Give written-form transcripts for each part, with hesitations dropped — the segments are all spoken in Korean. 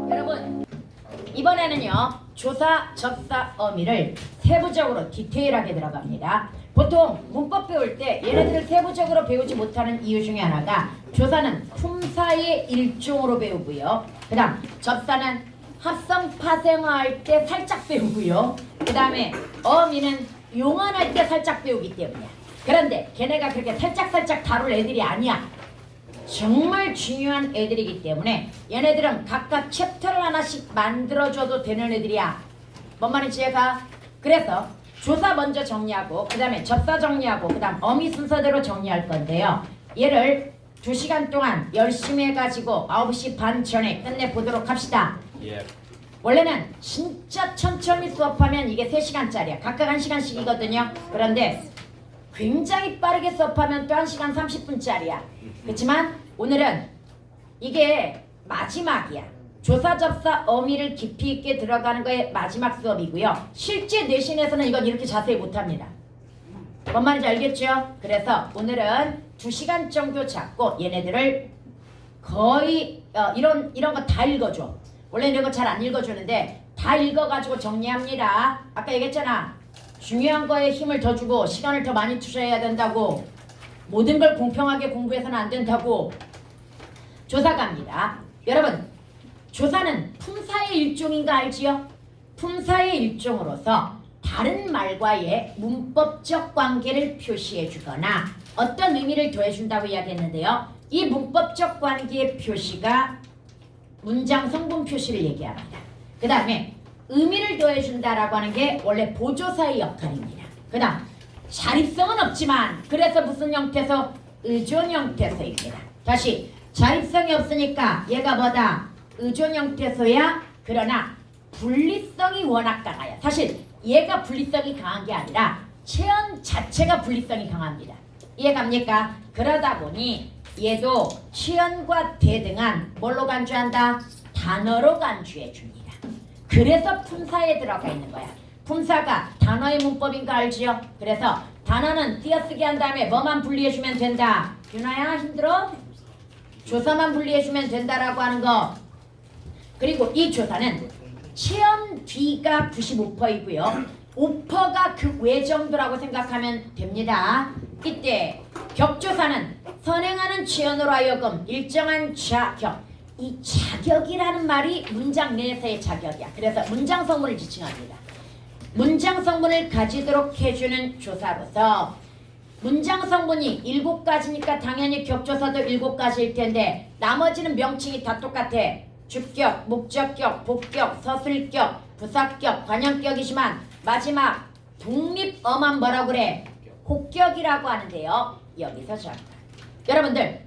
여러분, 이번에는요 조사, 접사, 어미를 세부적으로 디테일하게 들어갑니다. 보통 문법 배울 때 얘네들을 세부적으로 배우지 못하는 이유 중에 하나가 조사는 품사의 일종으로 배우고요, 그 다음 접사는 합성 파생어할 때 살짝 배우고요, 그 다음에 어미는 용언할 때 살짝 배우기 때문이야. 그런데 걔네가 그렇게 살짝 다룰 애들이 아니야. 정말 중요한 애들이기 때문에 얘네들은 각각 챕터를 하나씩 만들어줘도 되는 애들이야. 뭔 말인지 이해가? 그래서 조사 먼저 정리하고 그 다음에 접사 정리하고 그 다음 어미 순서대로 정리할 건데요. 얘를 2시간 동안 열심히 해가지고 9시 반 전에 끝내보도록 합시다. 원래는 진짜 천천히 수업하면 이게 3시간짜리야. 각각 1시간씩이거든요. 그런데 굉장히 빠르게 수업하면 또 1시간 30분짜리야. 그렇지만 오늘은 이게 마지막이야. 조사, 접사, 어미를 깊이 있게 들어가는 거의 마지막 수업이고요. 실제 내신에서는 이건 이렇게 자세히 못합니다. 뭔 말인지 알겠죠? 그래서 오늘은 2시간 정도 잡고 얘네들을 거의 이런 거 다 읽어줘. 원래 이런 거 잘 안 읽어주는데 다 읽어가지고 정리합니다. 아까 얘기했잖아. 중요한 거에 힘을 더 주고 시간을 더 많이 투자해야 된다고. 모든 걸 공평하게 공부해서는 안 된다고. 조사 갑니다. 여러분, 조사는 품사의 일종인가 알지요? 품사의 일종으로서 다른 말과의 문법적 관계를 표시해 주거나 어떤 의미를 더해준다고 이야기했는데요. 이 문법적 관계의 표시가 문장 성분 표시를 얘기합니다. 그 다음에 의미를 더해준다라고 하는 게 원래 보조사의 역할입니다. 그 다음 자립성은 없지만 그래서 무슨 형태에서? 의존 형태에서입니다. 다시 자립성이 없으니까 얘가 뭐다? 의존 형태소야. 그러나 분리성이 워낙 강해요. 사실 얘가 분리성이 강한 게 아니라 체언 자체가 분리성이 강합니다. 이해갑니까? 그러다 보니 얘도 체언과 대등한 뭘로 간주한다? 단어로 간주해 줍니다. 그래서 품사에 들어가 있는 거야. 품사가 단어의 문법인 거 알지요? 그래서 단어는 띄어쓰기 한 다음에 뭐만 분리해주면 된다. 윤아야 힘들어? 조사만 분리해주면 된다라고 하는 거. 그리고 이 조사는 체언 뒤가 95%이고요. 5%가 그 외 정도라고 생각하면 됩니다. 이때 격조사는 선행하는 체언으로 하여금 일정한 자격. 이 자격이라는 말이 문장 내에서의 자격이야. 그래서 문장 성분을 지칭합니다. 문장 성분을 가지도록 해주는 조사로서 문장 성분이 7가지니까 당연히 격조사도 7가지일 텐데 나머지는 명칭이 다 똑같아. 주격, 목적격, 복격, 서술격, 부사격, 관형격이지만 마지막 독립어만 뭐라고 그래? 혹격이라고 하는데요. 여기서 잠깐. 여러분들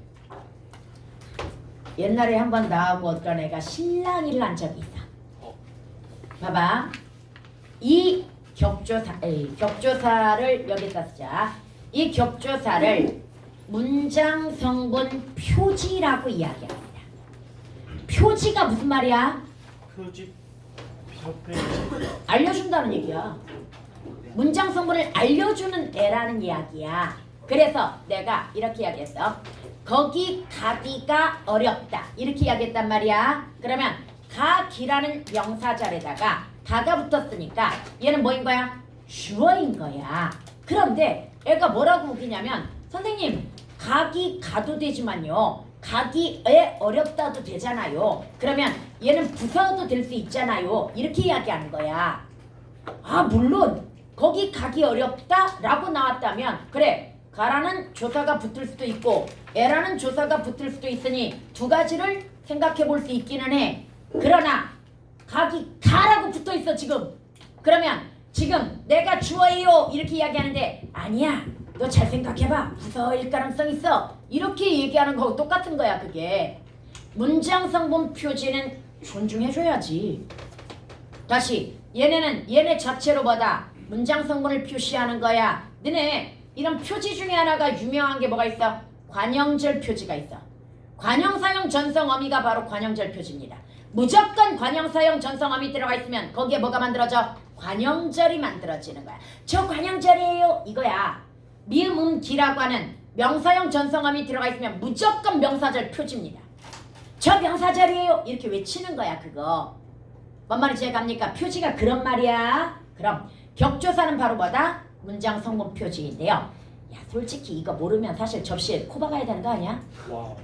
옛날에 한번 나하고 어떤 애가 실랑이를 한 적이 있어. 봐봐. 이 격조사를 여기다 쓰자. 이 격조사를 문장 성분 표지라고 이야기합니다. 표지가 무슨 말이야? 표지 알려준다는 얘기야. 문장 성분을 알려주는 애라는 이야기야. 그래서 내가 이렇게 이야기했어. 거기 가기가 어렵다. 이렇게 이야기했단 말이야. 그러면 가기라는 명사절에다가 가가 붙었으니까 얘는 뭐인 거야? 주어인 거야. 그런데 애가 뭐라고 웃기냐면 선생님 가기 가도 되지만요. 가기에 어렵다도 되잖아요. 그러면 얘는 부사도 될 수 있잖아요. 이렇게 이야기하는 거야. 아 물론 거기 가기 어렵다 라고 나왔다면 그래 가라는 조사가 붙을 수도 있고 애라는 조사가 붙을 수도 있으니 두 가지를 생각해 볼 수 있기는 해. 그러나 가기 가라고 붙어 있어 지금. 그러면 지금 내가 주어예요 이렇게 이야기하는데 아니야 너 잘 생각해봐 부서일 가능성 있어 이렇게 얘기하는 거하고 똑같은 거야. 그게 문장 성분 표지는 존중해줘야지. 다시 얘네는 얘네 자체로 뭐다? 문장 성분을 표시하는 거야. 너네 이런 표지 중에 하나가 유명한 게 뭐가 있어? 관형절 표지가 있어. 관형사형 전성어미가 바로 관형절 표지입니다. 무조건 관형사형 전성어미 들어가 있으면 거기에 뭐가 만들어져? 관형절이 만들어지는 거야. 저 관형절이에요 이거야. 미음음기라고 하는 명사형 전성함이 들어가 있으면 무조건 명사절 표지입니다. 저 명사절이에요 이렇게 외치는 거야. 그거 뭔 말인지 이해갑니까? 표지가 그런 말이야. 그럼 격조사는 바로 뭐다? 문장 성분 표지인데요. 야 솔직히 이거 모르면 사실 접시에 코 박아야 되는 거 아니야? 와우.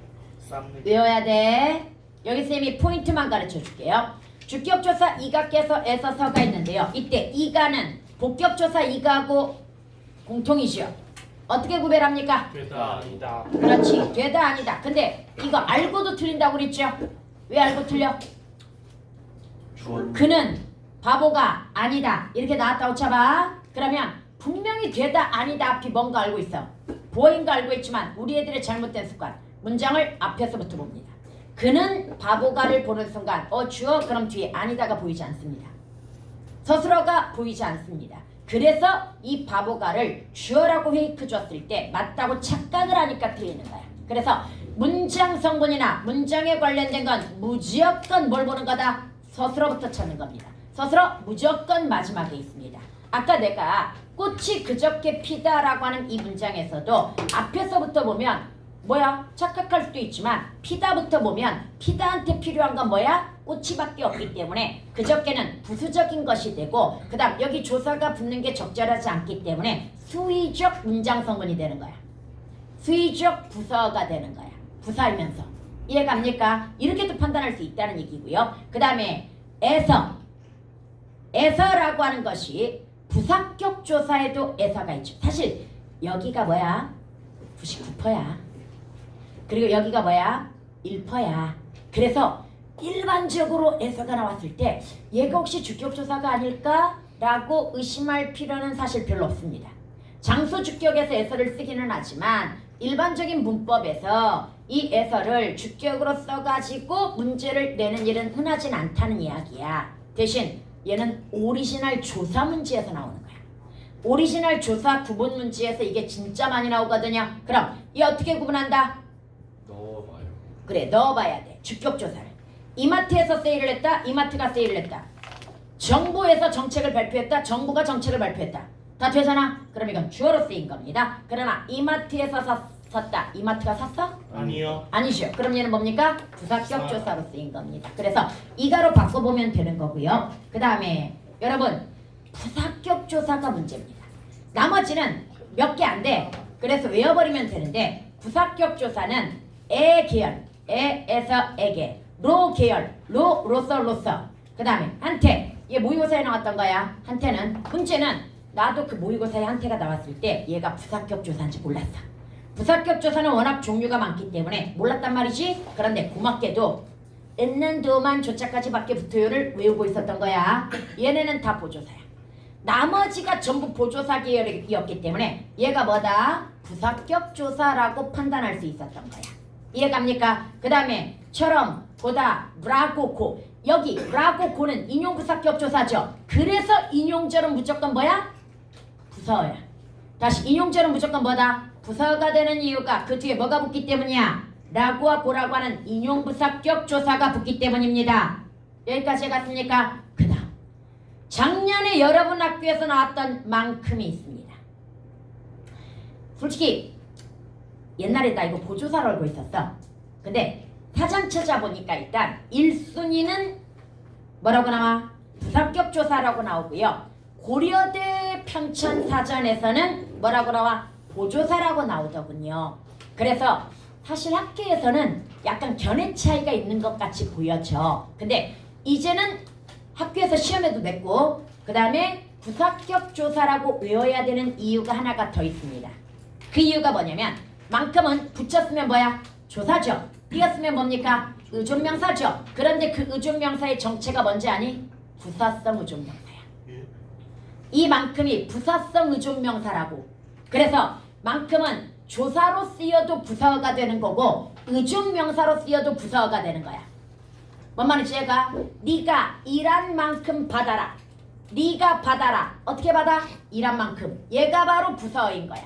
쌈네. 외워야 돼. 여기 쌤이 포인트만 가르쳐 줄게요. 주격조사 이가께서 에서 서가 있는데요. 이때 이가는 복격조사 이가하고 공통이죠. 어떻게 구별합니까? 되다 아니다. 그렇지. 되다 아니다. 근데 이거 알고도 틀린다고 그랬죠? 왜 알고 틀려? 그는 바보가 아니다. 이렇게 나왔다고 쳐봐. 그러면 분명히 되다 아니다 앞이 뭔가 알고 있어. 보인 거 알고 있지만 우리 애들의 잘못된 습관. 문장을 앞에서부터 봅니다. 그는 바보가를 보는 순간 주어 그럼 뒤에 아니다가 보이지 않습니다. 서술어가 보이지 않습니다. 그래서 이 바보가를 주어라고 페이크 줬을 때 맞다고 착각을 하니까 틀리는 거야. 그래서 문장 성분이나 문장에 관련된 건 무조건 뭘 보는 거다? 서술어부터 찾는 겁니다. 서술어 무조건 마지막에 있습니다. 아까 내가 꽃이 그저께 피다라고 하는 이 문장에서도 앞에서부터 보면 뭐야? 착각할 수도 있지만 피다부터 보면 피다한테 필요한 건 뭐야? 꽃이밖에 없기 때문에 그저께는 부수적인 것이 되고 그 다음 여기 조사가 붙는 게 적절하지 않기 때문에 수의적 문장 성분이 되는 거야. 수의적 부서가 되는 거야. 부사이면서. 이해갑니까? 이렇게도 판단할 수 있다는 얘기고요. 그 다음에 에서라고 하는 것이 부사격 조사에도 에서가 있죠. 사실 여기가 뭐야? 99%야. 그리고 여기가 뭐야? 1%야. 그래서 일반적으로 에서가 나왔을 때 얘가 혹시 주격조사가 아닐까? 라고 의심할 필요는 사실 별로 없습니다. 장소 주격에서 에서를 쓰기는 하지만 일반적인 문법에서 이 에서를 주격으로 써가지고 문제를 내는 일은 흔하진 않다는 이야기야. 대신 얘는 오리지널 조사 문제에서 나오는 거야. 오리지널 조사 구분 문제에서 이게 진짜 많이 나오거든요. 그럼 이 어떻게 구분한다? 넣어봐요. 그래 넣어봐야 돼. 주격조사를. 이마트에서 세일을 했다. 이마트가 세일을 했다. 정부에서 정책을 발표했다. 정부가 정책을 발표했다. 다 되잖아. 그럼 이건 주어로 쓰인 겁니다. 그러나 이마트에서 샀다. 이마트가 샀어? 아니요. 아니죠. 그럼 얘는 뭡니까? 부사격 조사로 쓰인 겁니다. 그래서 이가로 바꿔보면 되는 거고요. 그 다음에 여러분 부사격 조사가 문제입니다. 나머지는 몇 개 안 돼. 그래서 외워버리면 되는데 부사격 조사는 에 계열, 에에서 에게, 로 계열, 로서 로서. 그 다음에 한테. 얘 모의고사에 나왔던 거야. 한테는 문제는 나도 그 모의고사에 한테가 나왔을 때 얘가 부사격 조사인지 몰랐어. 부사격 조사는 워낙 종류가 많기 때문에 몰랐단 말이지. 그런데 고맙게도 있는 도만 조차까지 밖에 붙어요를 외우고 있었던 거야. 얘네는 다 보조사야. 나머지가 전부 보조사 계열이었기 때문에 얘가 뭐다? 부사격 조사라고 판단할 수 있었던 거야. 이해갑니까? 그 다음에 처럼, 보다, 라고, 고. 여기 라고, 고는 인용부사격 조사죠. 그래서 인용절은 무조건 뭐야? 부서야. 다시 인용절은 무조건 뭐다? 부서가 되는 이유가 그 뒤에 뭐가 붙기 때문이야? 라고와 고라고 하는 인용부사격 조사가 붙기 때문입니다. 여기까지 갔습니까? 그 다음 작년에 여러분 학교에서 나왔던 만큼이 있습니다. 솔직히 옛날에 나 이거 보조사로 알고 있었어. 근데 사전 찾아보니까 일단 1순위는 뭐라고 나와? 부사격 조사라고 나오고요. 고려대 편찬사전에서는 뭐라고 나와? 보조사라고 나오더군요. 그래서 사실 학교에서는 약간 견해 차이가 있는 것 같이 보여져. 근데 이제는 학교에서 시험에도 냈고 그 다음에 부사격 조사라고 외워야 되는 이유가 하나가 더 있습니다. 그 이유가 뭐냐면 만큼은 붙였으면 뭐야? 조사죠. 띄었으면 뭡니까? 의존명사죠. 그런데 그 의존명사의 정체가 뭔지 아니? 부사성 의존명사야. 이 만큼이 부사성 의존명사라고. 그래서 만큼은 조사로 쓰여도 부사어가 되는 거고 의존명사로 쓰여도 부사어가 되는 거야. 뭔 말인지 얘가 네가 일한 만큼 받아라. 네가 받아라. 어떻게 받아? 일한 만큼. 얘가 바로 부사어인 거야.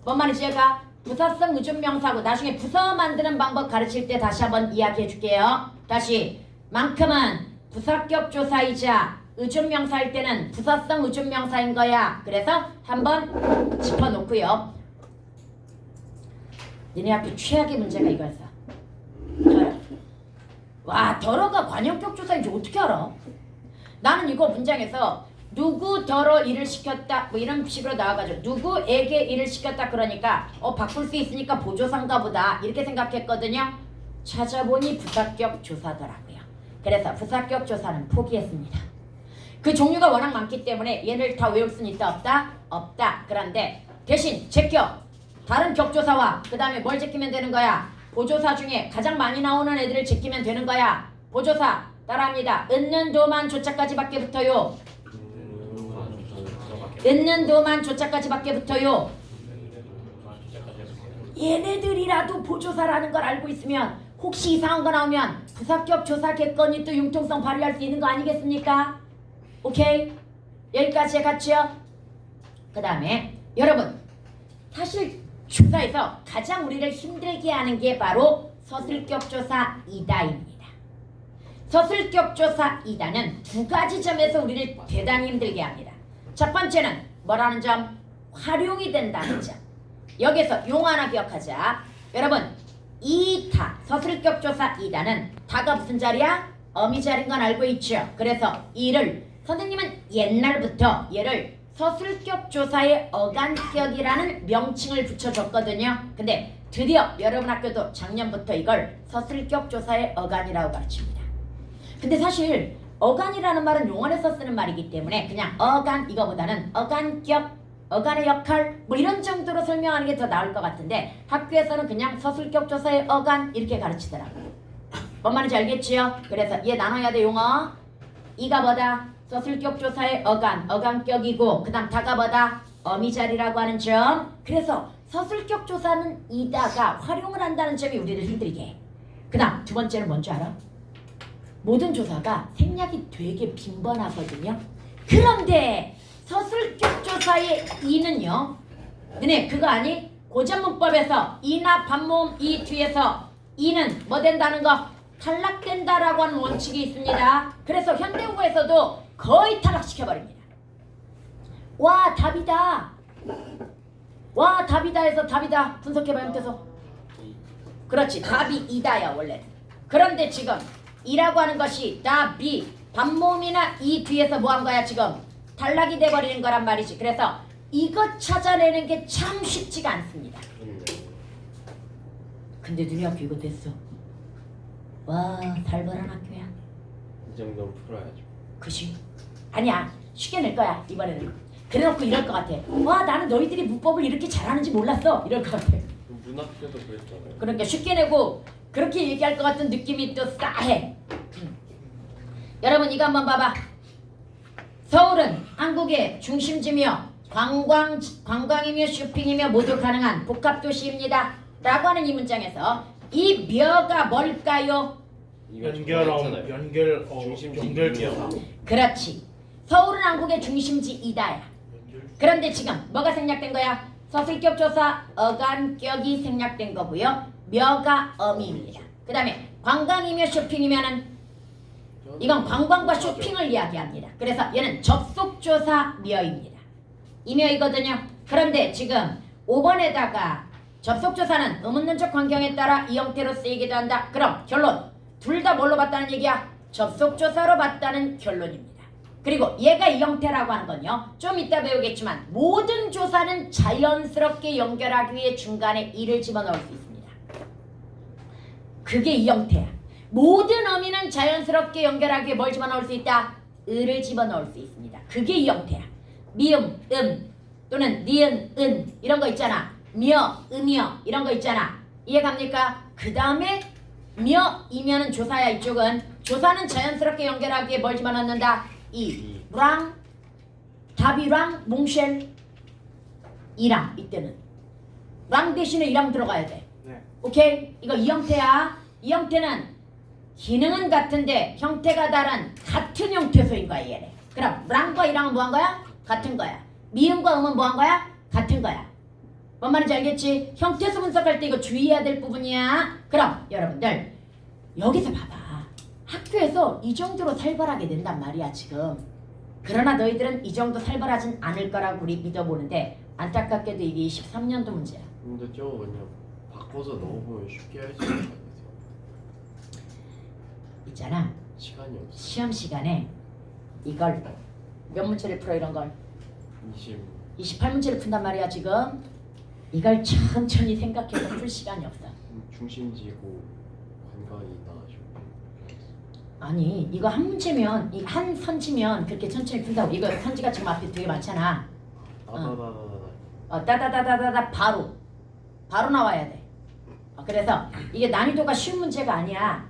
뭔 말인지 얘가 부사성 의존명사고 나중에 부사어 만드는 방법 가르칠 때 다시 한번 이야기해 줄게요. 다시 만큼은 부사격 조사이자 의존명사일 때는 부사성 의존명사인 거야. 그래서 한번 짚어놓고요. 니네 학교 최악의 문제가 이거였어. 더러. 와, 더러가 관형격 조사인지 어떻게 알아? 나는 이거 문장에서 누구 더러 일을 시켰다 뭐 이런 식으로 나와가지고 누구에게 일을 시켰다 그러니까 바꿀 수 있으니까 보조사인가 보다 이렇게 생각했거든요. 찾아보니 부사격 조사더라고요. 그래서 부사격 조사는 포기했습니다. 그 종류가 워낙 많기 때문에 얘를 다 외울 수는 있다 없다? 없다. 그런데 대신 제껴 다른 격조사와 그 다음에 뭘 제끼면 되는 거야? 보조사 중에 가장 많이 나오는 애들을 제끼면 되는 거야. 보조사 따라합니다. 있는 도만 조자까지밖에 붙어요. 있는 도만 조자까지밖에 붙어요. 얘네들이라도 보조사라는 걸 알고 있으면 혹시 이상한 거 나오면 부사격 조사겠거니 또 융통성 발휘할 수 있는 거 아니겠습니까? 오케이? 여기까지 갔죠? 그 다음에 여러분 사실 조사에서 가장 우리를 힘들게 하는 게 바로 서술격 조사 이다입니다. 서술격 조사 이다는 두 가지 점에서 우리를 대단히 힘들게 합니다. 첫 번째는 뭐라는 점? 활용이 된다는 점. 여기서 용 하나 기억하자. 여러분 이다 서술격 조사 이다는 다가 무슨 자리야? 어미 자리인 건 알고 있죠. 그래서 이를 선생님은 옛날부터 얘를 서술격 조사의 어간격이라는 명칭을 붙여줬거든요. 근데 드디어 여러분 학교도 작년부터 이걸 서술격 조사의 어간이라고 가르칩니다. 근데 사실 어간이라는 말은 용언에서 쓰는 말이기 때문에 그냥 어간 이거보다는 어간격, 어간의 역할 뭐 이런 정도로 설명하는 게 더 나을 것 같은데 학교에서는 그냥 서술격 조사의 어간 이렇게 가르치더라고요. 뭔 말인지 알겠지요? 그래서 얘 나눠야 돼 용어. 이가 뭐다? 서술격 조사의 어간, 어간격이고 그 다음 다가 뭐다? 어미자리라고 하는 점. 그래서 서술격 조사는 이다가 활용을 한다는 점이 우리를 힘들게 해. 그 다음 두 번째는 뭔지 알아? 모든 조사가 생략이 되게 빈번하거든요. 그런데 서술격 조사의 이는요. 너네 그거 아니? 고전문법에서 이나 반모음 이 뒤에서 이는 뭐 된다는 거? 탈락된다라고 하는 원칙이 있습니다. 그래서 현대국어에서도 거의 탈락시켜버립니다. 와 답이다. 와 답이다 해서 답이다. 분석해봐 형태서. 그렇지 답이 이다야 원래. 그런데 지금 이라고 하는 것이 답이 반모음이나 이 뒤에서 뭐 한 거야 지금? 탈락이 돼버리는 거란 말이지. 그래서 이것 찾아내는 게 참 쉽지가 않습니다. 근데 너네 학교 이거 됐어. 와 살벌한 학교야. 이 정도는 풀어야죠. 그치? 아니야 쉽게 낼 거야 이번에는. 그래놓고 이럴 것 같아. 와 나는 너희들이 문법을 이렇게 잘하는지 몰랐어 이럴 것 같아. 문학교도 그랬잖아요. 그러니까 쉽게 내고 그렇게 얘기할 것 같은 느낌이 또 싸해. 여러분 이거 한번 봐봐. 서울은 한국의 중심지며 관광이며 쇼핑이며 모두 가능한 복합도시입니다 라고 하는 이 문장에서 이 며가 뭘까요? 연결조사. 그렇지. 서울은 한국의 중심지 이다야. 그런데 지금 뭐가 생략된 거야? 서술격 조사 어간격이 생략된 거고요. 며가 어미입니다. 그 다음에 관광이며 쇼핑이면은 이건 관광과 쇼핑을 이야기합니다. 그래서 얘는 접속조사 며입니다. 이 며이거든요. 그런데 지금 5번에다가 접속조사는 의문문적 환경에 따라 이 형태로 쓰이기도 한다. 그럼 결론 둘 다 뭘로 봤다는 얘기야? 접속조사로 봤다는 결론입니다. 그리고 얘가 이 형태라고 하는 건요. 좀 이따 배우겠지만 모든 조사는 자연스럽게 연결하기 위해 중간에 이를 집어넣을 수 있습니다. 그게 이 형태야. 모든 어미는 자연스럽게 연결하기 위해 뭘 집어넣을 수 있다? 을을 집어넣을 수 있습니다. 그게 이 형태야. 미음, 또는 니은, 은 이런 거 있잖아. 며, 음이여 이런 거 있잖아. 이해갑니까? 그 다음에 며, 이면은 조사야. 이쪽은 조사는 자연스럽게 연결하기 위해 뭘 집어넣는다? 이, 랑, 답이랑, 몽쉘, 이랑 이때는 랑 대신에 이랑 들어가야 돼. 네. 오케이? 이거 이 형태야. 이 형태는 기능은 같은데 형태가 다른 같은 형태소인 거야 얘네. 그럼 랑과 이랑은 뭐한 거야? 같은 거야. 미음과 음은 뭐한 거야? 같은 거야. 뭔 말인지 알겠지? 형태소 분석할 때 이거 주의해야 될 부분이야. 그럼 여러분들 여기서 봐봐. 학교에서 이 정도로 살벌하게 된단 말이야 지금. 그러나 너희들은 이 정도 살벌하진 않을 거라고 우리 믿어보는데 안타깝게도 이게 23년도 문제야. 근데 저거 그냥 바꿔서 넣어보면 쉽게 할 수 있는 거 아니세요? 있잖아. 시간이 없어. 시험 시간에 이걸 몇 문제를 풀어 이런 걸 28문제를 푼단 말이야 지금. 이걸 천천히 생각해서 풀 시간이 없어. 중심지고 관광이나 쇼핑. 아니 이거 한 문제면 이 한 선지면 그렇게 천천히 푼다고. 이거 선지가 지금 앞에 되게 많잖아. 따다다다다다 바로 나와야 돼. 그래서 이게 난이도가 쉬운 문제가 아니야.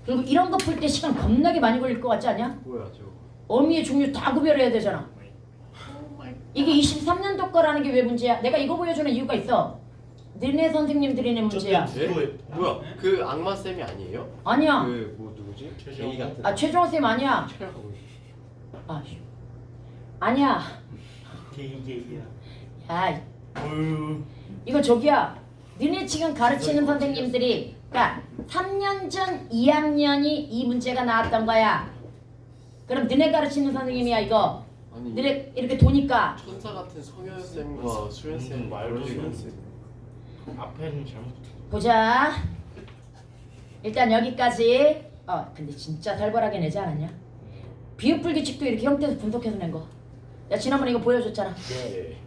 그리고 이런 거 풀 때 시간 겁나게 많이 걸릴 것 같지 않냐? 뭐야 저거? 어미의 종류 다 구별해야 되잖아. 이게 23년도 거라는 게 왜 문제야? 내가 이거 보여주는 이유가 있어. 너네 선생님들이 낸 문제야. 네? 뭐야? 그 악마 쌤이 아니에요? 아니야. 그 뭐 누구지? 게이 같은. 최종호 쌤 아니야. 아니야. 게이야. 야, 이거 저기야. 너네 지금 가르치는 선생님들이, 그러니까 3년 전 2학년이 이 문제가 나왔던 거야. 그럼 너네 가르치는 선생님이야 이거. 아니 너네 이렇게 도니까. 천사 같은 성현 쌤과 수현 쌤 말로 쌤. 앞에는 잘못. 보자. 일단 여기까지. 근데 진짜 살벌하게 내지 않았냐? 비읍 불규칙도 이렇게 형태에서 분석해서 낸 거. 야 지난번에 이거 보여줬잖아. 네.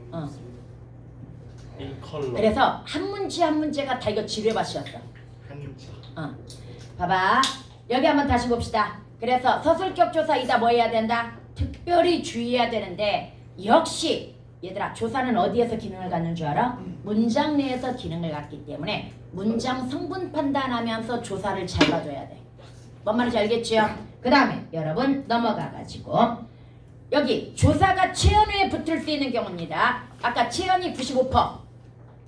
이 컬러. 그래서 한 문제 한 문제가 다 이거 지뢰밭이었어. 한 문제. 봐봐. 여기 한번 다시 봅시다. 그래서 서술격 조사이다 뭐 해야 된다? 특별히 주의해야 되는데 역시 얘들아 조사는 어디에서 기능을 갖는 줄 알아? 문장 내에서 기능을 갖기 때문에 문장 성분 판단하면서 조사를 잘 봐줘야 돼. 뭔 말인지 알겠지요? 그 다음에 여러분 넘어가가지고 여기 조사가 최연우에 붙을 수 있는 경우입니다. 아까 최연이 95%.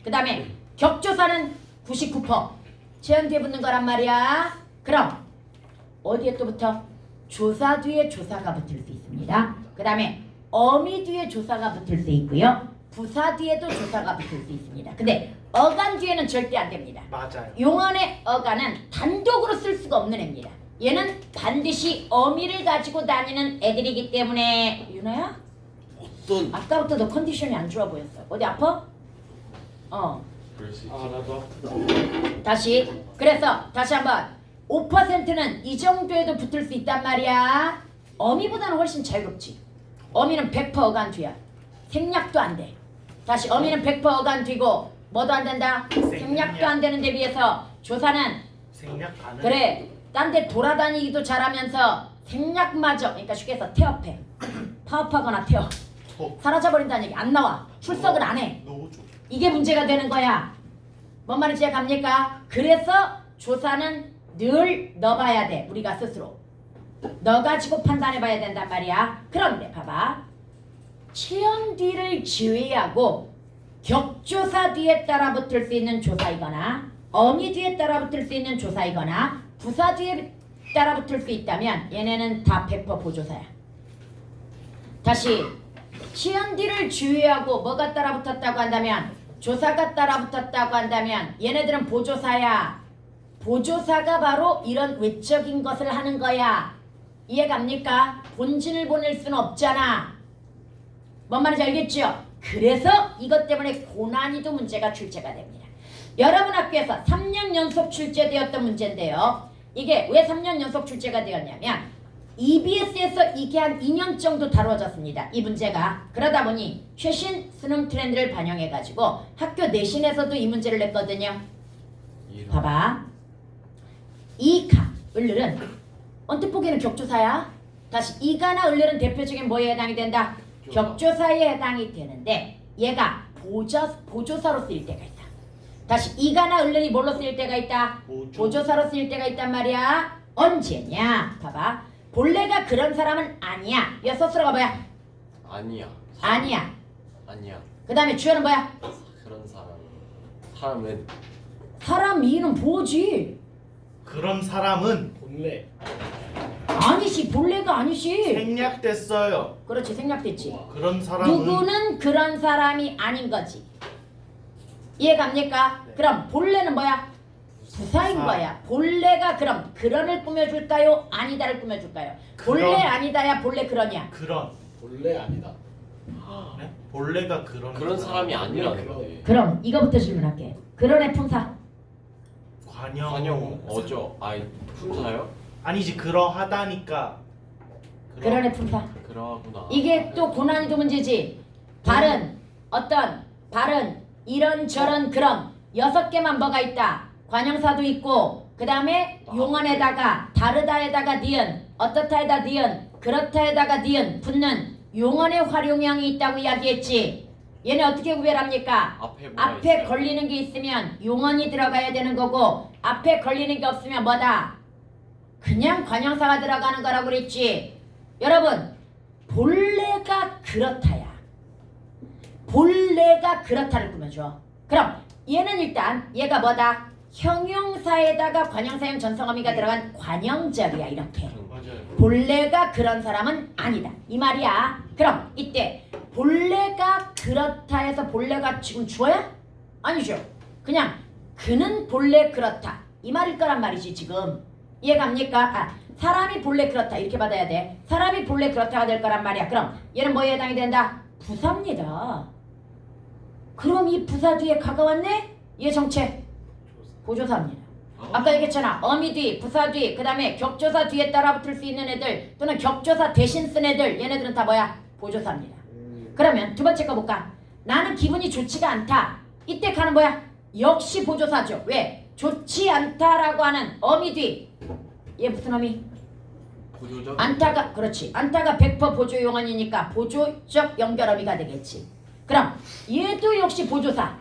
그 다음에 격조사는 99%. 최연 뒤에 붙는 거란 말이야. 그럼 어디에 또 붙어? 조사 뒤에 조사가 붙을 수 있습니다. 그 다음에 어미 뒤에 조사가 붙을 수 있고요. 부사 뒤에도 조사가 붙을 수 있습니다. 근데 어간 뒤에는 절대 안 됩니다. 맞아요. 용언의 어간은 단독으로 쓸 수가 없는 애입니다. 얘는 반드시 어미를 가지고 다니는 애들이기 때문에. 윤아야? 어떤? 아까부터 너 컨디션이 안 좋아 보였어. 어디 아파? 그럴 수 있지. 나도 아프다. 다시. 그래서 다시 한번 5%는 이 정도에도 붙을 수 있단 말이야. 어미보다는 훨씬 자유롭지. 어미는 100% 어간 뒤야. 생략도 안 돼. 다시 어미는 100% 어간 뒤고 뭐도 안 된다? 생략도 안 되는 데 비해서 조사는 생략 가능. 그래 딴 데 돌아다니기도 잘하면서 생략마저, 그러니까 쉽게 해서 태업해. 파업하거나 태업. 사라져버린다는 얘기. 안 나와. 출석을 안 해. 노조. 이게 문제가 되는 거야. 뭔 말인지 갑니까? 그래서 조사는 늘 넣어봐야 돼. 우리가 스스로 너 가지고 판단해봐야 된단 말이야. 그런데 봐봐. 체험 뒤를 지휘하고 격조사 뒤에 따라 붙을 수 있는 조사이거나 어미 뒤에 따라 붙을 수 있는 조사이거나 부사 뒤에 따라 붙을 수 있다면 얘네는 다 100% 보조사야. 다시 체험 뒤를 지휘하고 뭐가 따라 붙었다고 한다면 조사가 따라 붙었다고 한다면 얘네들은 보조사야. 보조사가 바로 이런 외적인 것을 하는 거야. 이해갑니까? 본진을 보낼 수는 없잖아. 뭔 말인지 알겠죠? 그래서 이것 때문에 고난이도 문제가 출제가 됩니다. 여러분 학교에서 3년 연속 출제되었던 문제인데요. 이게 왜 3년 연속 출제가 되었냐면 EBS에서 이게 한 2년 정도 다뤄졌습니다. 이 문제가. 그러다 보니 최신 수능 트렌드를 반영해가지고 학교 내신에서도 이 문제를 냈거든요. 봐봐. 이가, 을을은 언뜻 보기에는 격조사야. 다시 이가나 을을은 대표적인 뭐에 해당이 된다? 격조사에 해당이 되는데 얘가 보조사로 쓰일 때가 있다. 다시 이가나 을을이 뭘로 쓰일 때가 있다? 보조사로 쓰일 때가 있단 말이야. 언제냐? 봐봐. 본래가 그런 사람은 아니야. 야 서술어가 뭐야? 아니야. 아니야. 아니야. 그 다음에 주어는 뭐야? 그런 사람은 사람이는 보지. 그런 사람은 본래. 아니시. 본래가 아니시. 생략됐어요. 그렇지. 생략됐지. 그런 사람은 누구는 그런 사람이 아닌 거지. 이해갑니까? 네. 그럼 본래는 뭐야? 부사인 부사. 거야. 본래가 그럼 그런을 꾸며줄까요? 아니다를 꾸며줄까요? 본래 그런. 아니다야 본래 그러냐? 그런. 본래 아니다. 네? 본래가 그런 그런 사람이 아니라는 거네. 그럼 이거부터 질문할게. 그런의 품사. 관용 어죠. 아이 품사요? 아니지 그러하다니까 그런의 품사. 그러구나. 이게 또 고난이도 문제지. 발은 어떤 발은 이런저런 그런 6개만 뭐가 있다. 관형사도 있고 그 다음에 용언에다가 다르다에다가 니은 어떻다에다 니은 그렇다에다가 니은 붙는 용언의 활용형이 있다고 이야기했지. 얘네 어떻게 구별합니까? 앞에 뭐가 앞에 있어요? 걸리는 게 있으면 용언이 들어가야 되는 거고 앞에 걸리는 게 없으면 뭐다? 그냥 관형사가 들어가는 거라고 그랬지. 여러분 본래가 그렇다야. 본래가 그렇다를 꾸며줘. 그럼 얘는 일단 얘가 뭐다? 형용사에다가 관형사형 전성어미가 들어간 관형절이야. 이렇게 맞아요. 본래가 그런 사람은 아니다 이 말이야. 그럼 이때 본래가 그렇다 해서 본래가 지금 주어야? 아니죠. 그냥 그는 본래 그렇다 이 말일 거란 말이지. 지금 이해갑니까? 사람이 본래 그렇다 이렇게 받아야 돼. 사람이 본래 그렇다가 될 거란 말이야. 그럼 얘는 뭐에 해당이 된다? 부사입니다. 그럼 이 부사 뒤에 가가 왔네? 얘 정체 보조사입니다. 아까 얘기했잖아. 어미 뒤, 부사 뒤, 그 다음에 격조사 뒤에 따라붙을 수 있는 애들 또는 격조사 대신 쓴 애들 얘네들은 다 뭐야? 보조사입니다. 그러면 두 번째 거 볼까? 나는 기분이 좋지가 않다. 이때 가는 뭐야? 역시 보조사죠. 왜? 좋지 않다라고 하는 어미 뒤. 얘 무슨 어미? 보조적. 안타가 그렇지. 안타가 100% 보조 용언이니까 보조적 연결어미가 되겠지. 그럼 얘도 역시 보조사.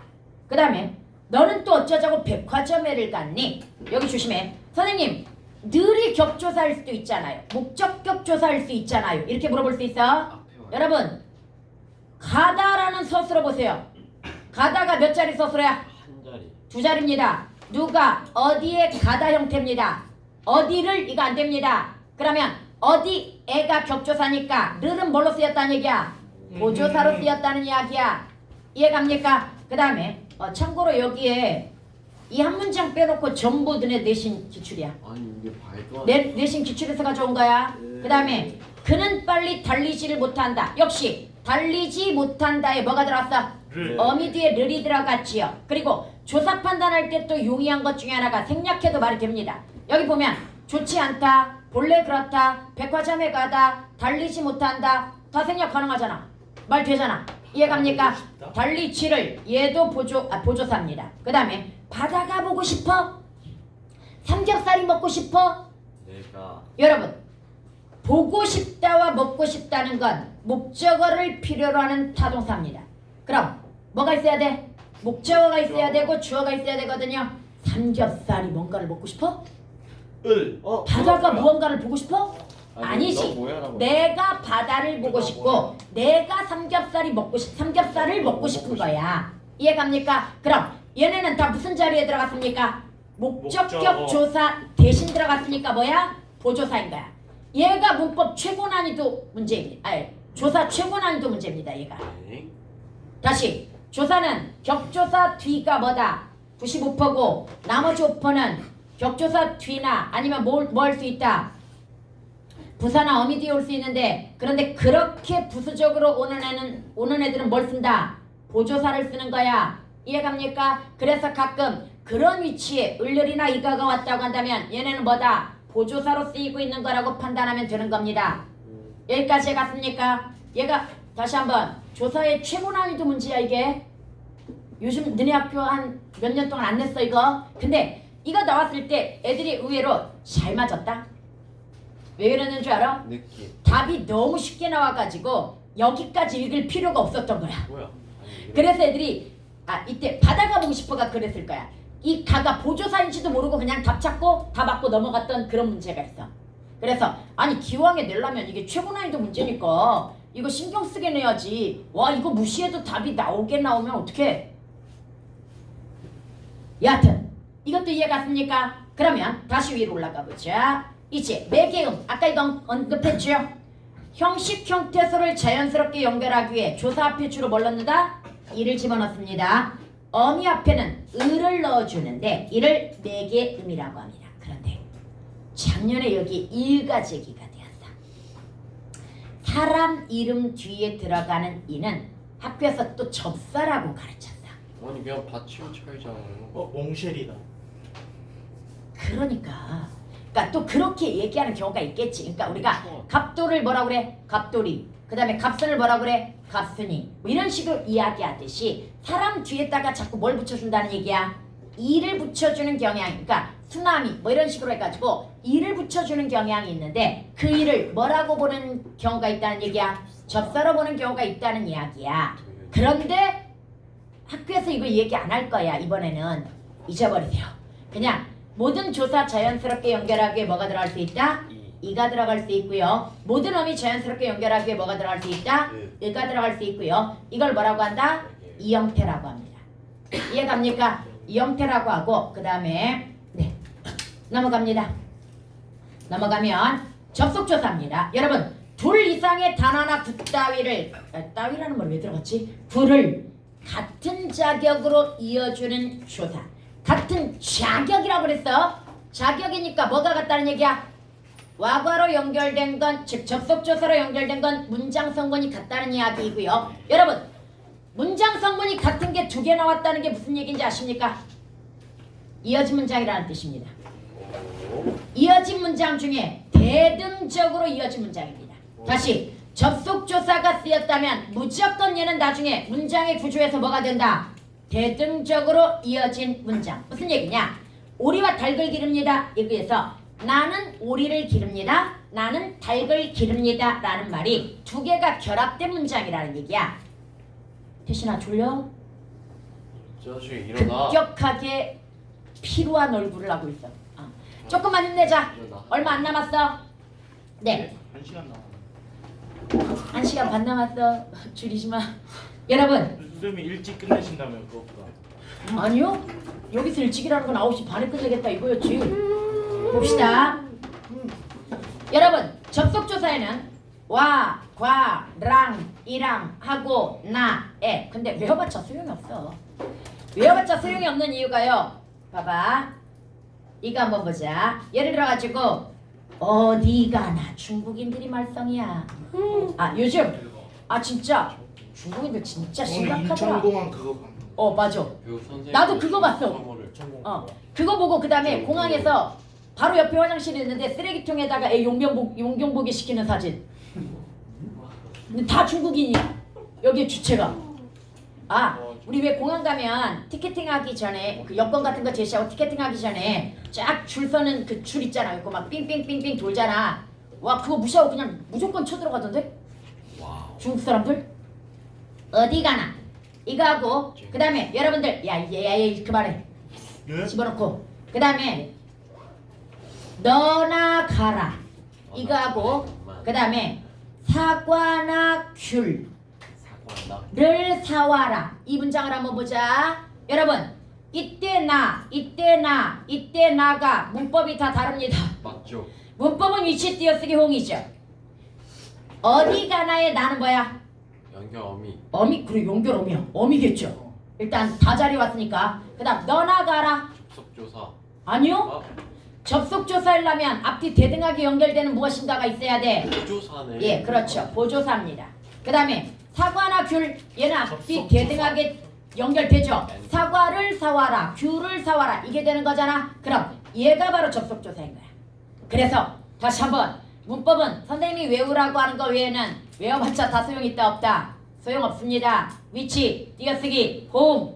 그 다음에 너는 또 어쩌자고 백화점에를 갔니? 여기 조심해. 선생님 늘이 격조사일 수도 있잖아요. 목적격 조사일 수 있잖아요. 이렇게 물어볼 수 있어. 여러분 가다라는 서술어 보세요. 가다가 몇 자리 서술어야? 한 자리. 2자리입니다. 누가 어디에 가다 형태입니다. 어디를 이거 안 됩니다. 그러면 어디 애가 격조사니까 늘은 뭘로 쓰였다는 얘기야? 보조사로 쓰였다는 이야기야. 이해갑니까? 그 다음에 참고로 여기에 이 한 문장 빼놓고 전부 너네 내신 기출이야. 아니 이게 말도 안 돼. 내신 기출에서 가져온 거야. 그 다음에 그는 빨리 달리지를 못한다. 역시 달리지 못한다에 뭐가 들어왔어? 를. 어미 뒤에 르이 들어갔지요. 그리고 조사 판단할 때 또 용이한 것 중에 하나가 생략해도 말이 됩니다. 여기 보면 좋지 않다, 본래 그렇다, 백화점에 가다, 달리지 못한다 다 생략 가능하잖아. 말 되잖아. 이해갑니까? 달리지를 얘도 보조사입니다. 그 다음에 바다가 보고 싶어? 삼겹살이 먹고 싶어? 내가 여러분 보고 싶다와 먹고 싶다는 건 목적어를 필요로 하는 타동사입니다. 그럼 뭐가 있어야 돼? 목적어가 있어야 되고 주어가 있어야 되거든요. 삼겹살이 뭔가를 먹고 싶어? 을. 바다가 무언가를 보고 싶어? 아니, 아니지. 너 뭐야라고. 내가 바다를 보고 싶고 내가 삼겹살을 먹고 싶은 거야. 이해갑니까? 그럼 얘네는 다 무슨 자리에 들어갔습니까? 목적격 목적어. 조사 대신 들어갔으니까 뭐야? 보조사인 거야. 얘가 문법 최고 난이도 문제입니다. 아니, 조사 최고 난이도 문제입니다. 얘가. 네. 다시 조사는 격조사 뒤가 뭐다? 95%고 나머지 5%는 격조사 뒤나 아니면 뭐 할 수 있다? 부사나 어미 뒤에 올 수 있는데 그런데 그렇게 부수적으로 오는 애들은 뭘 쓴다? 보조사를 쓰는 거야. 이해갑니까? 그래서 가끔 그런 위치에 을열이나 이가가 왔다고 한다면 얘네는 뭐다? 보조사로 쓰이고 있는 거라고 판단하면 되는 겁니다. 여기까지 갔습니까? 얘가 다시 한번 조사의 최고 난이도 문제야 이게. 요즘 너네 학교 한 몇 년 동안 안 냈어 이거. 근데 이거 나왔을 때 애들이 의외로 잘 맞았다. 왜 그러는 줄 알아? 느낌. 답이 너무 쉽게 나와가지고 여기까지 읽을 필요가 없었던 거야. 뭐야? 그래서 애들이 이때 바다가 보고 싶어가 그랬을 거야. 이 가가 보조사인지도 모르고 그냥 답 찾고 다 맞고 넘어갔던 그런 문제가 있어. 그래서 아니 기왕에 내려면 이게 최고 난이도 문제니까 이거 신경 쓰게 내야지. 와 이거 무시해도 답이 나오면 어떡해. 여하튼 이것도 이해 갔습니까? 그러면 다시 위로 올라가 보자. 이제 매개음 아까 이거 언급했죠. 형식 형태소를 자연스럽게 연결하기 위해 조사 앞에 주로 뭘 넣는다? 이를 집어넣습니다. 어미 앞에는 을을 넣어주는데 이를 매개음이라고 합니다. 그런데 작년에 여기 일가 제기가 되었어. 사람 이름 뒤에 들어가는 이는 학교에서 또 접사라고 가르쳤어. 아니 그냥 받침 차이잖아요. 몽쉘이다. 그러니까 또 그렇게 얘기하는 경우가 있겠지. 그러니까 우리가 갑돌을 뭐라 그래? 갑돌이. 그다음에 갑순을 뭐라 그래? 갑순이. 뭐 이런 식으로 이야기하듯이 사람 뒤에다가 자꾸 뭘 붙여준다는 얘기야? 이를 붙여주는 경향이. 그러니까 수나미 뭐 이런 식으로 해가지고 이를 붙여주는 경향이 있는데 그 이를 뭐라고 보는 경우가 있다는 얘기야? 접사로 보는 경우가 있다는 이야기야. 그런데 학교에서 이거 얘기 안 할 거야. 이번에는 잊어버리세요. 그냥 모든 조사 자연스럽게 연결하기에 뭐가 들어갈 수 있다? 이가 들어갈 수 있고요. 모든 어미 자연스럽게 연결하기에 뭐가 들어갈 수 있다? 의가 들어갈 수 있고요. 이걸 뭐라고 한다? 이 형태라고 합니다. 이해갑니까? 이 형태라고 하고 그 다음에 네 넘어갑니다. 넘어가면 접속조사입니다. 여러분 둘 이상의 단어나 구 따위를 따위라는 말 왜 들어갔지? 구를 같은 자격으로 이어주는 조사. 같은 자격이라고 그랬어. 자격이니까 뭐가 같다는 얘기야? 와과로 연결된 건, 즉 접속조사로 연결된 건 문장 성분이 같다는 이야기이고요. 여러분 문장 성분이 같은 게 두 개 나왔다는 게 무슨 얘기인지 아십니까? 이어진 문장이라는 뜻입니다. 이어진 문장 중에 대등적으로 이어진 문장입니다. 다시 접속조사가 쓰였다면 무조건 얘는 나중에 문장의 구조에서 뭐가 된다? 대등적으로 이어진 문장. 무슨 얘기냐? 오리와 닭을 기릅니다. 여기에서 나는 오리를 기릅니다. 나는 닭을 기릅니다. 라는 말이 두 개가 결합된 문장이라는 얘기야. 태신아 졸려? 저 자식이 일어나. 급격하게 피로한 얼굴을 하고 있어. 조금만 힘내자. 일어나. 얼마 안 남았어. 네. 1시간 남았네. 1시간 반 남았어. 줄이지 마. 여러분. 선생님이 일찍 끝내신다며 그것보다. 아니요. 여기서 일찍이라는 건 9시 반에 끝내겠다 이거였지. 봅시다. 여러분 접속조사에는 와, 과, 랑, 이랑, 하고, 나, 에. 근데 외워봤자 소용이 없어. 외워봤자 소용이 없는 이유가요. 봐봐. 이거 한번 보자. 예를 들어가지고 어디 가나 중국인들이 말썽이야. 요즘 진짜 중국인들 진짜 오늘 심각하더라. 인천공항 그거 봤는데. 맞아. 그 선생님 나도 그거 봤어. 영어를 그거 보고 그 다음에 공항에서 바로 옆에 화장실이 있는데 쓰레기통에다가 애 용병보기 시키는 사진. 근데 다 중국인이야. 여기 주체가. 우리 왜 공항 가면 티켓팅하기 전에 그 여권 같은 거 제시하고 티켓팅하기 전에 쫙 줄 서는 그 줄 있잖아. 그거 막 삥삥삥삥 돌잖아. 와 그거 무시하고 그냥 무조건 쳐들어가던데? 중국 사람들? 어디 가나? 이거 하고 그 다음에 여러분들 야얘 그만해. 예? 집어넣고 그 다음에 너나 가라 이거 하고 그 다음에 사과나 귤을 사와라. 이 문장을 한번 보자. 여러분 이때 나가 문법이 다 다릅니다. 맞죠? 문법은 위치 띄어쓰기 홍이죠. 어디 가나의 나는 뭐야? 연결 어미. 어미. 그래 연결 어미야. 어미겠죠. 일단 다 자리 왔으니까 그 다음 너나 가라. 접속조사. 아니요. 접속조사하려면 앞뒤 대등하게 연결되는 무엇인가가 있어야 돼. 보조사네. 예, 그렇죠. 보조사입니다. 그 다음에 사과나 귤 얘는 앞뒤 접속조사. 대등하게 연결되죠. 사과를 사와라, 귤을 사와라 이게 되는 거잖아. 그럼 얘가 바로 접속조사인 거야. 그래서 다시 한번 문법은 선생님이 외우라고 하는 거 외에는 외워봤자 다 소용있다 없다. 소용없습니다. 위치, 띄어쓰기, 호응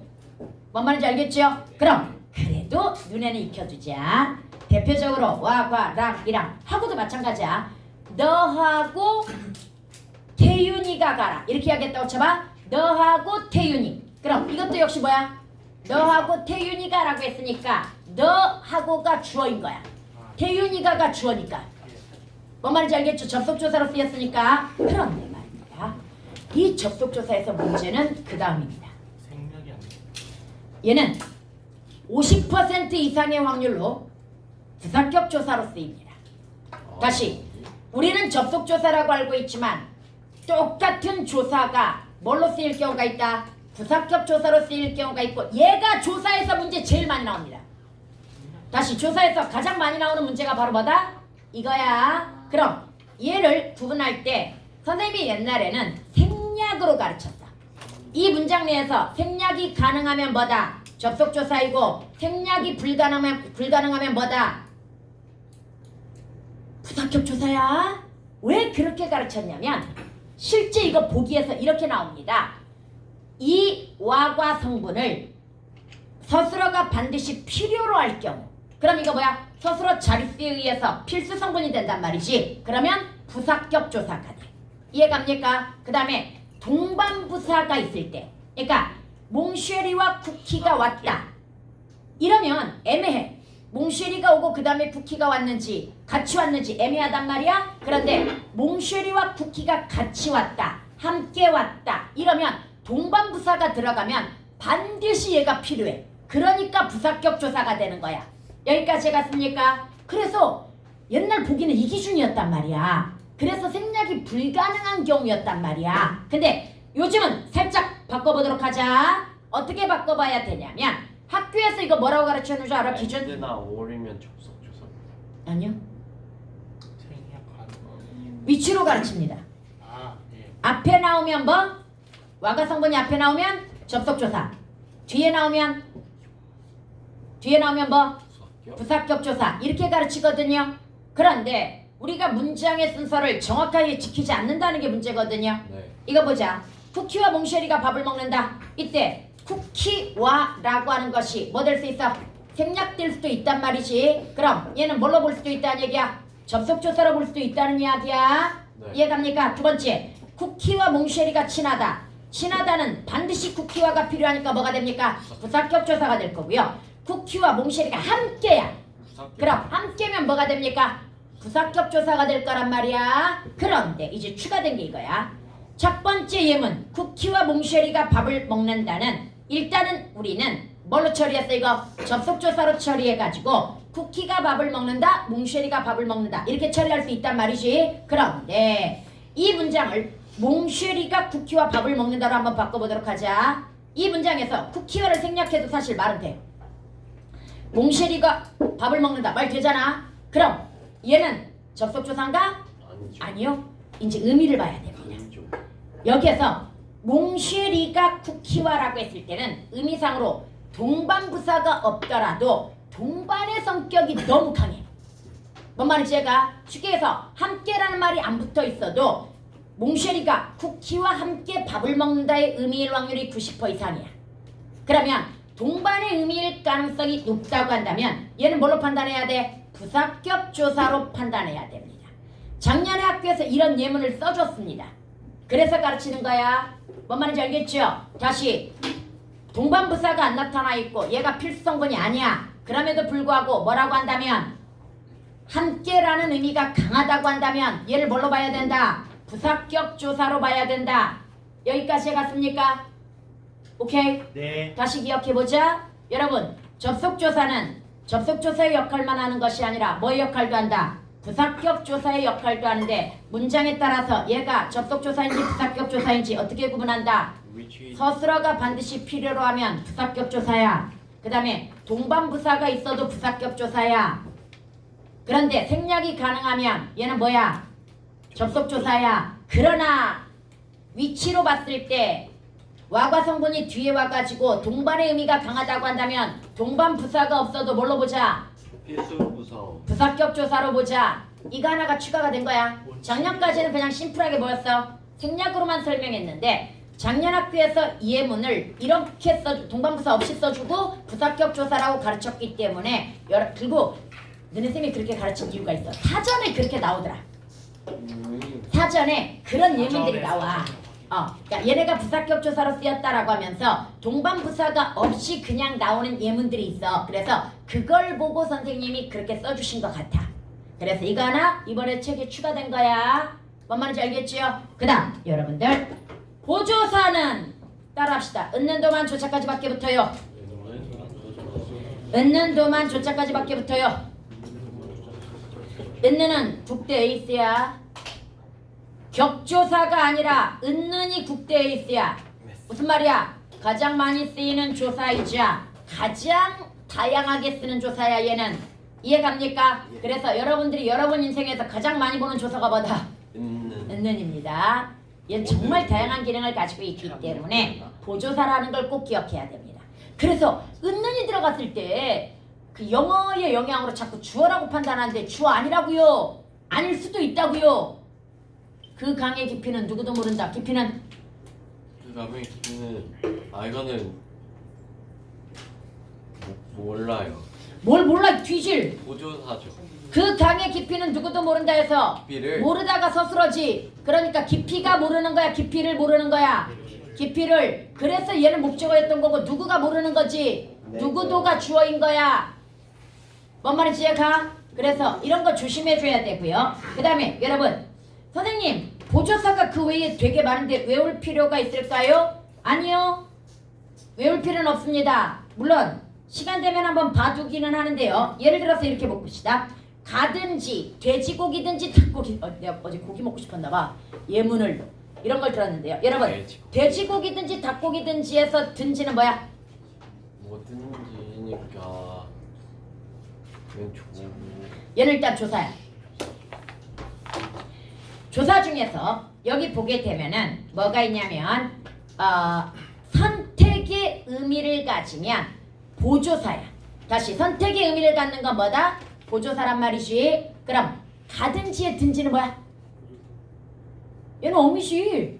뭔 말인지 알겠죠? 그럼 그래도 눈에는 익혀두자. 대표적으로 와, 과, 랑, 이랑 하고도 마찬가지야. 너하고 태윤이가 가라 이렇게 하겠다고 쳐봐. 너하고 태윤이. 그럼 이것도 역시 뭐야? 너하고 태윤이가 라고 했으니까 너하고가 주어인 거야. 태윤이가가 주어니까. 뭔 말인지 알겠죠? 접속조사로 쓰였으니까. 그런데 말입니다. 이 접속조사에서 문제는 그 다음입니다. 생략이 안 돼. 얘는 50% 이상의 확률로 부사격 조사로 쓰입니다. 다시 우리는 접속조사라고 알고 있지만 똑같은 조사가 뭘로 쓰일 경우가 있다. 부사격 조사로 쓰일 경우가 있고 얘가 조사에서 문제 제일 많이 나옵니다. 다시 조사에서 가장 많이 나오는 문제가 바로 뭐다? 이거야. 그럼 얘를 구분할 때 선생님이 옛날에는 생략으로 가르쳤다. 이 문장 내에서 생략이 가능하면 뭐다? 접속조사이고 생략이 불가능하면 뭐다? 부사격조사야. 왜 그렇게 가르쳤냐면 실제 이거 보기에서 이렇게 나옵니다. 이 와과 성분을 서술어가 반드시 필요로 할 경우, 그럼 이거 뭐야? 서술어 자릿수에 의해서 필수 성분이 된단 말이지. 그러면 부사격조사가 돼. 이해갑니까? 그 다음에 동반부사가 있을 때, 그러니까 몽쉐리와 쿠키가 왔다 이러면 애매해. 몽쉐리가 오고 그 다음에 쿠키가 왔는지 같이 왔는지 애매하단 말이야. 그런데 몽쉐리와 쿠키가 같이 왔다, 함께 왔다 이러면 동반부사가 들어가면 반드시 얘가 필요해. 그러니까 부사격조사가 되는 거야. 여기까지 갔습니까? 그래서 옛날 보기는 이 기준이었단 말이야. 그래서 생략이 불가능한 경우였단 말이야. 근데 요즘은 살짝 바꿔보도록 하자. 어떻게 바꿔봐야 되냐면 학교에서 이거 뭐라고 가르치는 줄 알아? 기준? 나 5월이면 접속조사. 아니요. 생략 가능. 위치로 가르칩니다. 아, 네. 앞에 나오면 뭐? 와가 성분이 앞에 나오면 접속조사. 뒤에 나오면 뭐? 부사격? 부사격조사. 이렇게 가르치거든요. 그런데 우리가 문장의 순서를 정확하게 지키지 않는다는 게 문제거든요. 네. 이거 보자. 쿠키와 몽쉐리가 밥을 먹는다. 이때 쿠키와 라고 하는 것이 뭐 될 수 있어? 생략될 수도 있단 말이지. 그럼 얘는 뭘로 볼 수도 있다는 얘기야? 접속조사로 볼 수도 있다는 이야기야. 네. 이해갑니까? 두 번째, 쿠키와 몽쉐리가 친하다. 친하다는 반드시 쿠키와가 필요하니까 뭐가 됩니까? 부사격조사가 될 거고요. 쿠키와 몽쉐리가 함께야. 부사격. 그럼 함께면 뭐가 됩니까? 부사격조사가 될 거란 말이야. 그런데 이제 추가된 게 이거야. 첫 번째 예문, 쿠키와 몽쉐리가 밥을 먹는다는, 일단은 우리는 뭘로 처리했어? 이거 접속조사로 처리해가지고 쿠키가 밥을 먹는다, 몽쉐리가 밥을 먹는다 이렇게 처리할 수 있단 말이지. 그런데 이 문장을 몽쉐리가 쿠키와 밥을 먹는다로 한번 바꿔보도록 하자. 이 문장에서 쿠키와를 생략해도 사실 말은 돼요. 몽쉐리가 밥을 먹는다 말 되잖아. 그럼 얘는 접속조사인가? 아니죠. 아니요. 이제 의미를 봐야 됩니다. 아니죠. 여기에서 몽쉐리가 쿠키와라고 했을 때는 의미상으로 동반부사가 없더라도 동반의 성격이 너무 강해. 뭔 말인지 제가 쉽게 해서 함께라는 말이 안 붙어 있어도 몽쉐리가 쿠키와 함께 밥을 먹는다의 의미일 확률이 90% 이상이야. 그러면 동반의 의미일 가능성이 높다고 한다면 얘는 뭘로 판단해야 돼? 부사격 조사로 판단해야 됩니다. 작년에 학교에서 이런 예문을 써줬습니다. 그래서 가르치는 거야. 뭔 말인지 알겠죠? 다시 동반부사가 안 나타나 있고 얘가 필수 성분이 아니야. 그럼에도 불구하고 뭐라고 한다면 함께라는 의미가 강하다고 한다면 얘를 뭘로 봐야 된다? 부사격 조사로 봐야 된다. 여기까지 해갔습니까? 오케이? 네. 다시 기억해보자. 여러분, 접속조사는 접속조사의 역할만 하는 것이 아니라 뭐의 역할도 한다? 부사격 조사의 역할도 하는데 문장에 따라서 얘가 접속조사인지 부사격 조사인지 어떻게 구분한다? 위치. 서술어가 반드시 필요로 하면 부사격 조사야. 그 다음에 동반부사가 있어도 부사격 조사야. 그런데 생략이 가능하면 얘는 뭐야? 접속조사야. 그러나 위치로 봤을 때 와과 성분이 뒤에 와가지고 동반의 의미가 강하다고 한다면 동반부사가 없어도 뭘로 보자? 필수 부사. 부사격 조사로 보자. 이거 하나가 추가가 된 거야. 작년까지는 그냥 심플하게 뭐였어? 생략으로만 설명했는데 작년 학교에서 이 예문을 이렇게 동반부사 없이 써주고 부사격 조사라고 가르쳤기 때문에 그리고 너네 쌤이 그렇게 가르친 이유가 있어. 사전에 그렇게 나오더라. 사전에 그런 예문들이 나와. 그러니까 얘네가 부사격 조사로 쓰였다라고 하면서 동반부사가 없이 그냥 나오는 예문들이 있어. 그래서 그걸 보고 선생님이 그렇게 써주신 것 같아. 그래서 이거 하나 이번에 책에 추가된 거야. 뭔 말인지 알겠지요? 그 다음 여러분들 보조사는 따라합시다. 얻는 도만 조차까지밖에 붙어요. 얻는 도만 조차까지밖에 붙어요. 얻는은 국대 에이스야. 격조사가 아니라 은는이 국대 에이스야. 무슨 말이야? 가장 많이 쓰이는 조사이자 가장 다양하게 쓰는 조사야 얘는. 이해갑니까? 그래서 여러분들이 여러분 인생에서 가장 많이 보는 조사가 뭐다? 은는입니다. 얘는 정말 다양한 기능을 가지고 있기 때문에 보조사라는 걸 꼭 기억해야 됩니다. 그래서 은는이 들어갔을 때 그 영어의 영향으로 자꾸 주어라고 판단하는데 주어 아니라고요. 아닐 수도 있다고요. 그 강의 깊이는 누구도 모른다. 깊이는 그 나무의 깊이는 이거는 몰라요. 뭘 몰라 뒤질. 보조사죠. 그 강의 깊이는 누구도 모른다 해서 깊이를 모르다가 서술어지. 그러니까 깊이가 모르는 거야. 깊이를 모르는 거야. 깊이를. 그래서 얘는 목적어였던 거고 누구가 모르는 거지. 누구도가 주어인 거야. 뭔 말인지 이해가? 그래서 이런 거 조심해 줘야 되고요. 그 다음에 여러분 선생님 보조사가 그 외에 되게 많은데 외울 필요가 있을까요? 아니요. 외울 필요는 없습니다. 물론 시간 되면 한번 봐두기는 하는데요. 예를 들어서 이렇게 봅시다. 가든지 돼지고기든지 닭고기 내가 어제 고기 먹고 싶었나 봐. 예문을 이런 걸 들었는데요. 여러분 돼지고기든지 닭고기든지 해서 든지는 뭐야? 뭐든지니까 그냥 얘는 일단 조사야. 조사 중에서 여기 보게 되면은 뭐가 있냐면 선택의 의미를 가지면 보조사야. 다시 선택의 의미를 갖는 건 뭐다? 보조사란 말이지. 그럼 가든지에 든지는 뭐야? 얘는 어미지.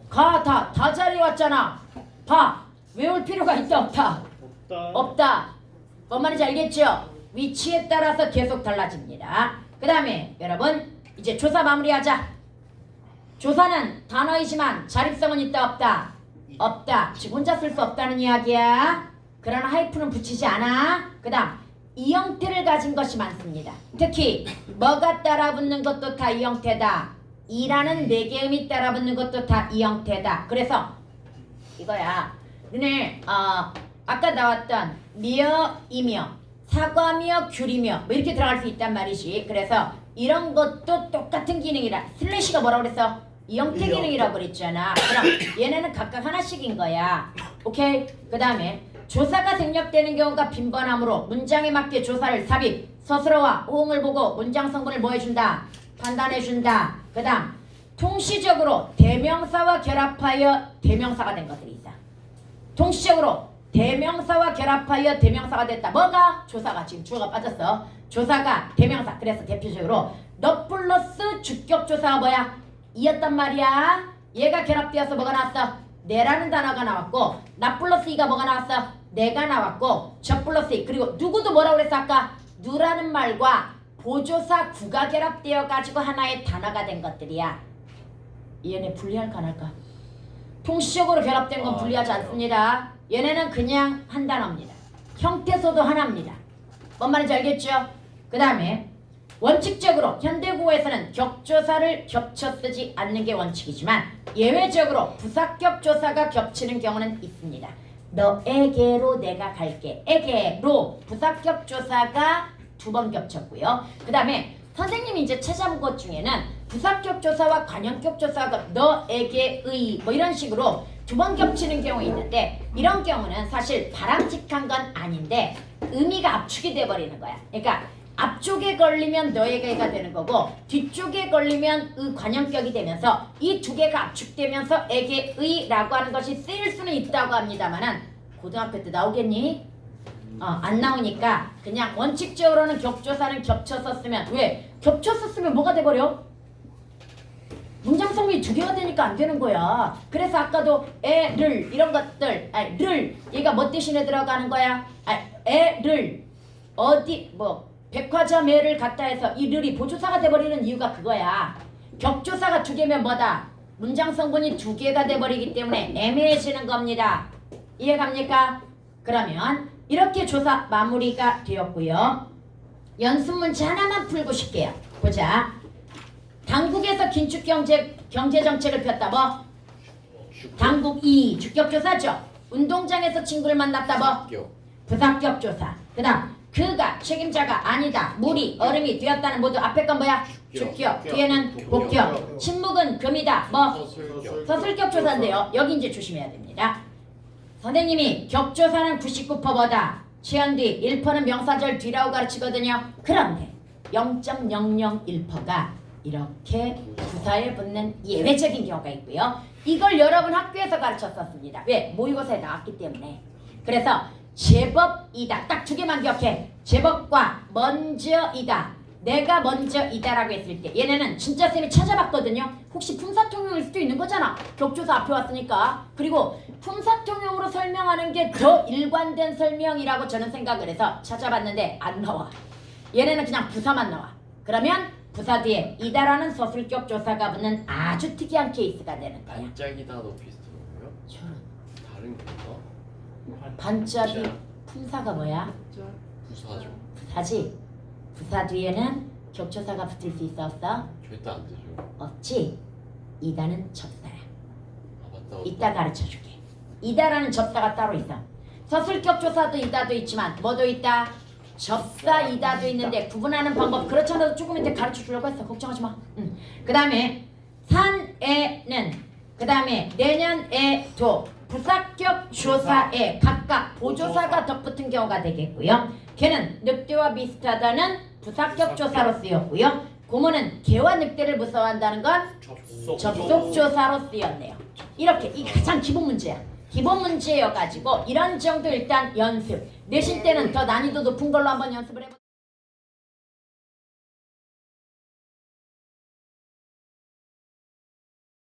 다 자리 왔잖아. 봐. 외울 필요가 있다 없다? 없다. 뭔 말인지 알겠죠? 위치에 따라서 계속 달라집니다. 그 다음에 여러분 이제 조사 마무리하자. 조사는 단어이지만 자립성은 있다 없다? 없다. 즉 혼자 쓸 수 없다는 이야기야. 그러나 하이픈은 붙이지 않아. 그 다음 이 형태를 가진 것이 많습니다. 특히 뭐가 따라붙는 것도 다 이 형태다. 이라는 네 개음이 따라붙는 것도 다 이 형태다. 그래서 이거야. 너네 아까 나왔던 미어이며 사과며 귤이며 뭐 이렇게 들어갈 수 있단 말이지. 그래서 이런 것도 똑같은 기능이라. 슬래시가 뭐라고 그랬어? 이 형태 기능이라고 그랬잖아. 그럼 얘네는 각각 하나씩인 거야. 오케이? 그 다음에 조사가 생략되는 경우가 빈번하므로 문장에 맞게 조사를 삽입, 서술어와 호응을 보고 문장 성분을 뭐 해준다? 판단해준다. 그 다음 통시적으로 대명사와 결합하여 대명사가 된 것들이 있다. 통시적으로 대명사와 결합하여 대명사가 됐다. 뭐가? 조사가. 지금 주어가 빠졌어. 조사가 대명사. 그래서 대표적으로 너 플러스 주격조사가 뭐야? 이었단 말이야. 얘가 결합되어서 뭐가 나왔어? 내라는 단어가 나왔고 나 플러스 이가 뭐가 나왔어? 내가 나왔고 저 플러스 이. 그리고 누구도 뭐라고 그랬어 아까? 누라는 말과 보조사 구가 결합되어 가지고 하나의 단어가 된 것들이야. 얘네 분리할까 안 할까? 통시적으로 결합된 건 분리하지 않습니다. 얘네는 그냥 한 단어입니다. 형태소도 하나입니다. 뭔 말인지 알겠죠? 그 다음에 원칙적으로 현대국어에서는 격조사를 겹쳐 쓰지 않는 게 원칙이지만 예외적으로 부사격조사가 겹치는 경우는 있습니다. 너에게로 내가 갈게. 에게로 부사격조사가 두 번 겹쳤고요. 그 다음에 선생님이 이제 찾아본 것 중에는 부사격조사와 관형격조사가 너에게의 뭐 이런 식으로 두 번 겹치는 경우 있는데 이런 경우는 사실 바람직한 건 아닌데 의미가 압축이 돼버리는 거야. 그러니까 앞쪽에 걸리면 너에게가 되는 거고 뒤쪽에 걸리면 의 관형격이 되면서 이 두 개가 압축되면서 에게의라고 하는 것이 쓰일 수는 있다고 합니다만은 고등학교 때 나오겠니? 안 나오니까 그냥 원칙적으로는 격조사는 겹쳐서 쓰면 왜? 겹쳐서 쓰면 뭐가 돼버려? 문장 성분이 두 개가 되니까 안 되는 거야. 그래서 아까도 애를 이런 것들 를 얘가 뭐 대신에 들어가는 거야? 애를 어디 뭐 백화점에를 갖다 해서 이 를이 보조사가 돼버리는 이유가 그거야. 격조사가 두 개면 뭐다? 문장 성분이 두 개가 돼버리기 때문에 애매해지는 겁니다. 이해갑니까? 그러면 이렇게 조사 마무리가 되었고요. 연습 문제 하나만 풀고 싶게요. 보자. 당국에서 긴축 경제 정책을 폈다. 뭐? 당국 2 주격조사죠. 운동장에서 친구를 만났다. 뭐? 부사격조사. 그다음 그가 책임자가 아니다. 물이 얼음이 되었다는 모두 앞에 건 뭐야? 주격. 뒤에는 복격. 침묵은 금이다. 뭐? 서술격조사인데요. 여기 이제 조심해야 됩니다. 선생님이 격조사는 99%보다 시연 뒤 1%는 명사절 뒤라고 가르치거든요. 그런데 0.001%가 이렇게 부사에 붙는 예외적인 경우가 있고요. 이걸 여러분 학교에서 가르쳤었습니다. 왜? 모의고사에 나왔기 때문에. 그래서 제법이다. 딱 두 개만 기억해. 제법과 먼저이다. 내가 먼저이다라고 했을 때 얘네는 진짜 쌤이 찾아봤거든요. 혹시 품사통용일 수도 있는 거잖아. 격조사 앞에 왔으니까. 그리고 품사통용으로 설명하는 게 더 일관된 설명이라고 저는 생각을 해서 찾아봤는데 안 나와. 얘네는 그냥 부사만 나와. 그러면 부사 뒤에 이다라는 서술격 조사가 붙는 아주 특이한 케이스가 되는 거야. 반짝이다도 비슷한 거예요? 저런. 다른 건가? 반짝이 품사가 뭐야? 부사죠. 부사지. 부사 뒤에는 격조사가 붙을 수 있어 없어? 절대 안 되죠. 없지. 이다는 접사야. 아 맞다. 이따 가르쳐줄게. 이다라는 접사가 따로 있어. 서술격 조사도 이다도 있지만 뭐도 있다? 접사 이다도 있는데 구분하는 방법 그렇지 않아도 조금 이따 가르쳐주려고 했어. 걱정하지 마. 그 다음에 산에는 그 다음에 내년에도 부사격 조사에 각각 보조사가 덧붙은 경우가 되겠고요. 걔는 늑대와 비슷하다는 부사격 조사로 쓰였고요. 고문은 개와 늑대를 무서워한다는 건 접속 조사로 쓰였네요. 이렇게 이 가장 기본 문제야. 기본 문제여가지고 이런 정도 일단 연습. 내신 때는 더 난이도 높은 걸로 한번 연습을 해보.